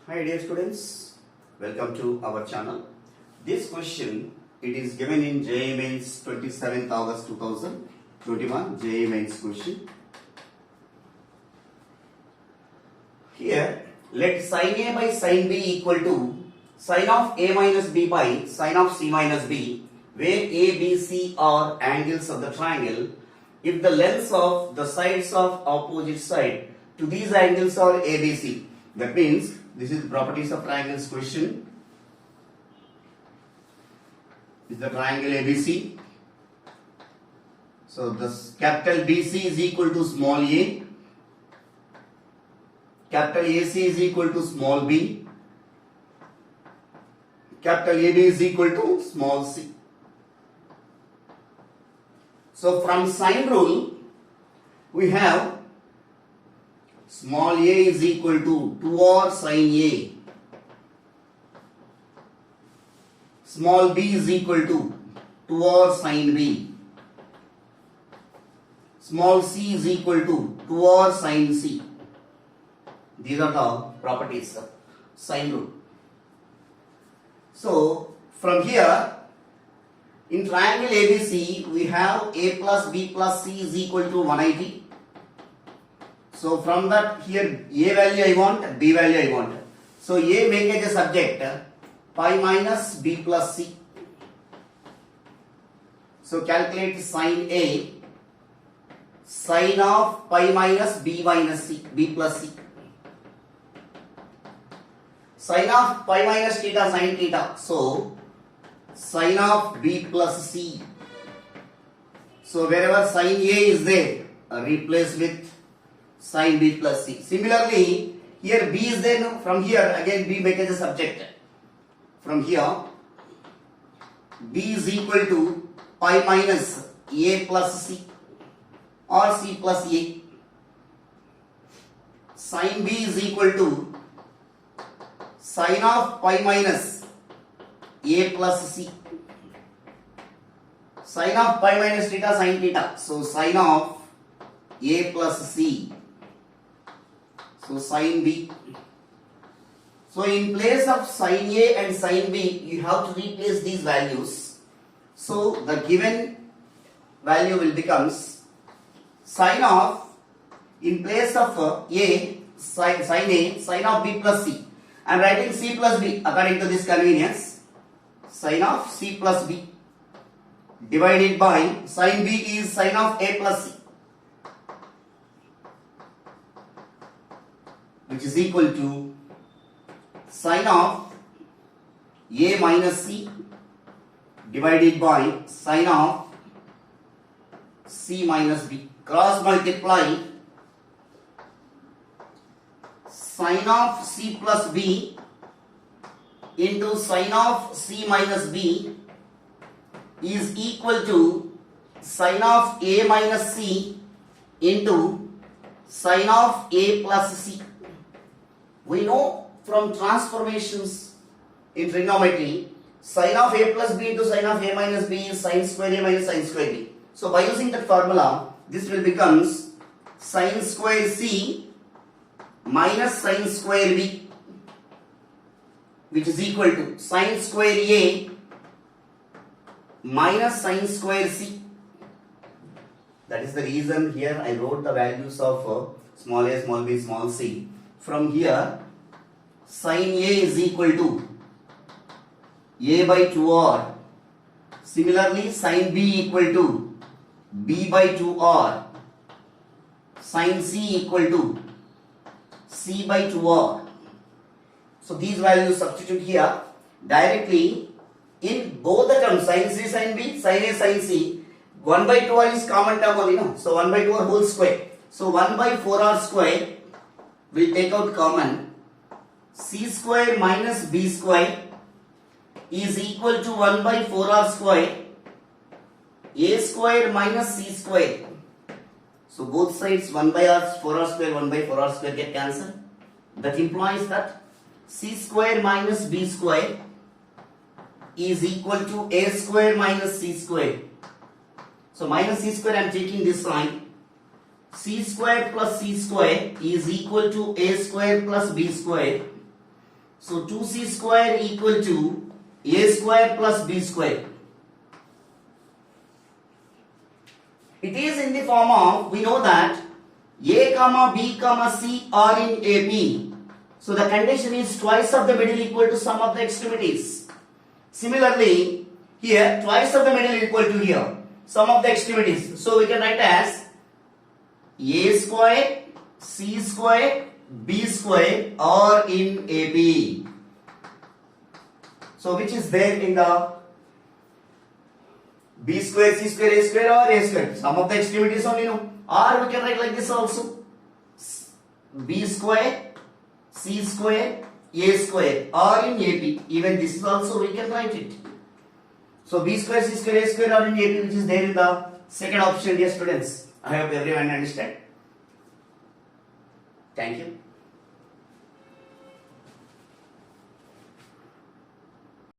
Hi dear students, welcome to our channel. This question, it is given in JEE Mains 27th August 2021 JEE Mains question. Here, let sin A by sin B equal to sin of A minus B by sin of C minus B, where A, B, C are angles of the triangle. If the lengths of the sides of opposite side to these angles are ABC, that means this is the properties of triangles question. Is the triangle ABC. So this capital BC is equal to small a, capital AC is equal to small b, capital AB is equal to small c. So from sine rule, we have small a is equal to 2r sin A, small b is equal to 2r sin B, small c is equal to 2r sin C. These are the properties of sine rule. So from here, in triangle ABC, we have A plus B plus C is equal to 180. So from that, here A value I want, B value I want. So A make it a subject, pi minus B plus C. So calculate sine A, sine of pi minus B minus C, B plus C. Sine of pi minus theta, sine theta. So sine of B plus C. So wherever sine A is there, replace with sine B plus C. Similarly, here B is there. No? From here again B make as a subject. From here B is equal to pi minus A plus C or C plus A. Sine B is equal to sine of pi minus A plus C. Sine of pi minus theta, sine theta. So sine of A plus C. So sine B. So in place of sine A and sine B, you have to replace these values. So the given value will becomes sine of, in place of A, sine A, sine of B plus C. I am writing C plus B according to this convenience. Sine of C plus B divided by sine B is sine of A plus C, which is equal to sine of A minus C divided by sine of C minus B. Cross multiply sine of C plus B into sine of C minus B is equal to sine of A minus C into sine of A plus C. We know from transformations in trigonometry, sine of A plus B into sine of A minus B is sine square A minus sine square B. So by using that formula, this will becomes sine square C minus sine square B, which is equal to sine square A minus sine square C. That is the reason here I wrote the values of small a, small b, small c. From here, sine A is equal to A by 2r. Similarly, sine B equal to B by 2r. Sine C equal to C by 2r. So these values substitute here directly in both the terms, sin C, sin B, sin A, sin C. 1 by 2r is common term only, no? So 1 by 2r whole square. So 1 by 4r square will take out common. C square minus B square is equal to 1 by 4r square. A square minus C square. So both sides 1 by 4r square, 1 by 4r square get cancelled. That implies that C square minus B square is equal to A square minus C square. So minus C square I am taking this line. C square plus C square is equal to A square plus B square. So 2c square equal to a square plus b square. It is in the form of, we know that a comma b comma c are in AP. So the condition is twice of the middle equal to sum of the extremities. Similarly, here twice of the middle equal to here sum of the extremities. So we can write as a square, c square, b square are in AP. So which is there in the b square, c square, a square or a square? Sum of the extremities only, no? Or we can write like this also. B square, c square, a square are in AP. Even this is also we can write it. So b square, c square, a square are in AP, which is there in the second option, dear students. I hope everyone understand. Thank you.